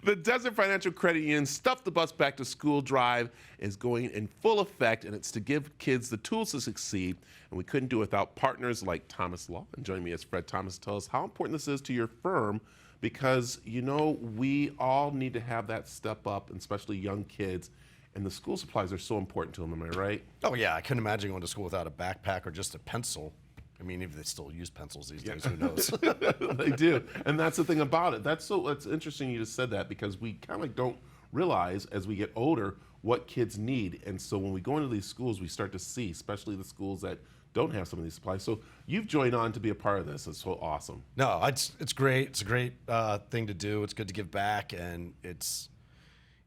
The Desert Financial Credit Union Stuff the Bus Back to School drive is going in full effect, and it's to give kids the tools to succeed. And we couldn't do it without partners like Thomas Law. And joining me is Fred Thomas to tell us how important this is to your firm, because, you know, we all need to have that step up, and especially young kids. And the school supplies are so important to them, am I right? Oh, yeah. I couldn't imagine going to school without a backpack or just a pencil. I mean, if they still use pencils these days, who knows? They do. And that's the thing about it. That's interesting you just said that, because we kind of don't realize as we get older what kids need. And so when we go into these schools, we start to see, especially the schools that don't have some of these supplies. So you've joined on to be a part of this. It's so awesome. No, it's great. It's a great thing to do. It's good to give back, and it's,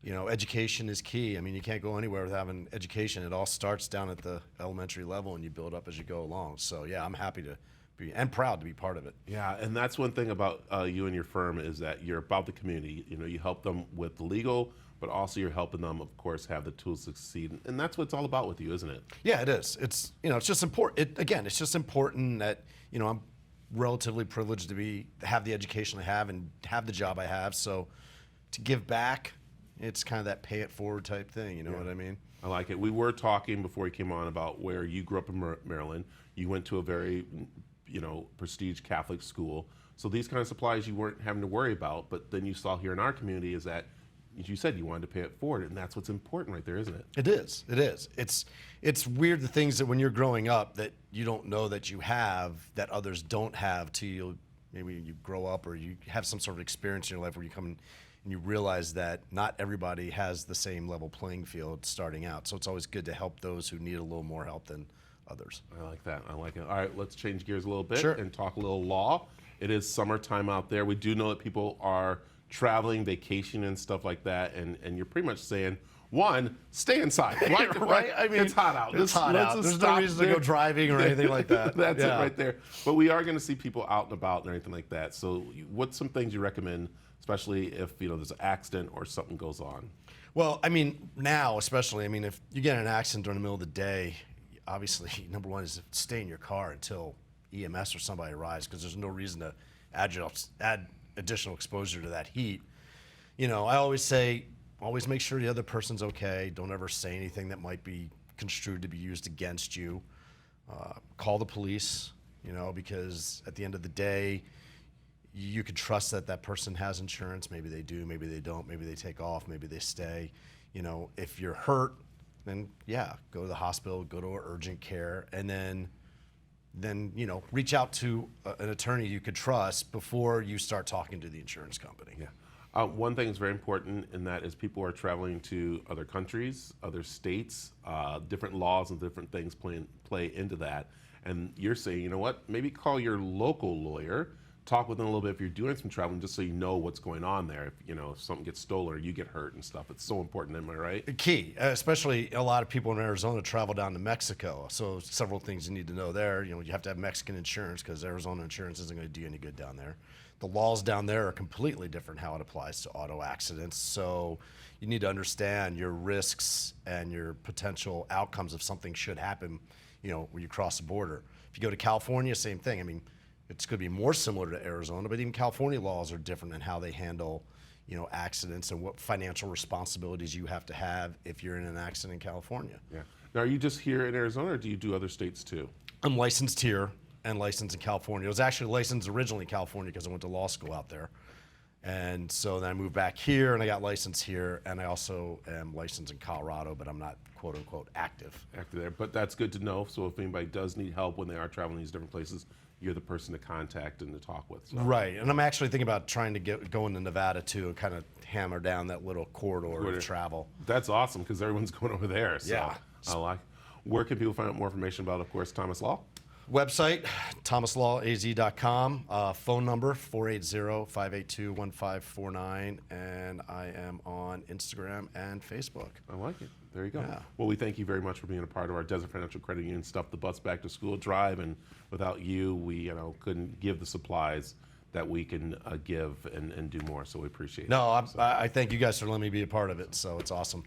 you know, education is key. I mean, you can't go anywhere without having education. It all starts down at the elementary level, and you build up as you go along. So, yeah, I'm happy to be, and proud to be part of it. Yeah, and that's one thing about you and your firm, is that you're about the community. You know, you help them with the legal, but also you're helping them, of course, have the tools to succeed. And that's what it's all about with you, isn't it? Yeah, it is. It's, you know, it's just important. Again, it's just important that, you know, I'm relatively privileged to have the education I have and have the job I have. So to give back, it's kind of that pay it forward type thing, you know what I mean? I like it. We were talking before you came on about where you grew up in Maryland. You went to a very, you know, prestige Catholic school. So these kind of supplies you weren't having to worry about, but then you saw here in our community is that, as you said, you wanted to pay it forward, and that's what's important right there, isn't it? It is. It is. It's weird, the things that when you're growing up that you don't know that you have that others don't have till you, maybe you grow up or you have some sort of experience in your life where you come in and you realize that not everybody has the same level playing field starting out. So it's always good to help those who need a little more help than others. I like that. I like it. All right, let's change gears a little bit Sure. and talk a little law. It is summertime out there. We do know that people are traveling, vacation, and stuff like that, and you're pretty much saying, one, stay inside. Right? Right? I mean, it's hot out. It's hot out. There's no reason to go driving or anything like that. That's it right there. But we are going to see people out and about and everything like that. So what's some things you recommend, especially if, you know, there's an accident or something goes on? Well, I mean, now especially, I mean, if you get in an accident during the middle of the day, obviously, number one is to stay in your car until EMS or somebody arrives, because there's no reason to add additional exposure to that heat. You know, I always say, always make sure the other person's okay. Don't ever say anything that might be construed to be used against you. Call the police, you know, because at the end of the day, you can trust that that person has insurance. Maybe they do, maybe they don't, maybe they take off, maybe they stay. You know, if you're hurt, then yeah, go to the hospital, go to urgent care, and then you know, reach out to an attorney you could trust before you start talking to the insurance company. Yeah. One thing is very important, and that is people are traveling to other countries, other states, different laws and different things play into that. And you're saying, you know what, maybe call your local lawyer, talk with them a little bit if you're doing some traveling, just so you know what's going on there. If, you know, if something gets stolen or you get hurt and stuff, it's so important, am I right? Key, especially a lot of people in Arizona travel down to Mexico. So several things you need to know there. You know, you have to have Mexican insurance, because Arizona insurance isn't going to do you any good down there. The laws down there are completely different how it applies to auto accidents. So you need to understand your risks and your potential outcomes if something should happen, you know, when you cross the border. If you go to California, same thing. I mean, it's going to be more similar to Arizona, but even California laws are different in how they handle, you know, accidents and what financial responsibilities you have to have if you're in an accident in California. Yeah. Now, are you just here in Arizona, or do you do other states too? I'm licensed here and licensed in California. I was actually licensed originally in California because I went to law school out there. And so then I moved back here and I got licensed here, and I also am licensed in Colorado, but I'm not quote unquote active. Active there, but that's good to know. So if anybody does need help when they are traveling these different places, you're the person to contact and to talk with. So. Right, and I'm actually thinking about trying to go into Nevada too and kind of hammer down that little corridor of travel. That's awesome, because everyone's going over there. So yeah. I like. Where can people find out more information about, of course, Thomas Law? Website, thomaslawaz.com. Phone number, 480-582-1549. And I am on Instagram and Facebook. I like it. There you go. Yeah. Well, we thank you very much for being a part of our Desert Financial Credit Union Stuff the Bus Back to School drive. And without you, we, you know, couldn't give the supplies that we can give and do more. So we appreciate it. No, I thank you guys for letting me be a part of it. So it's awesome.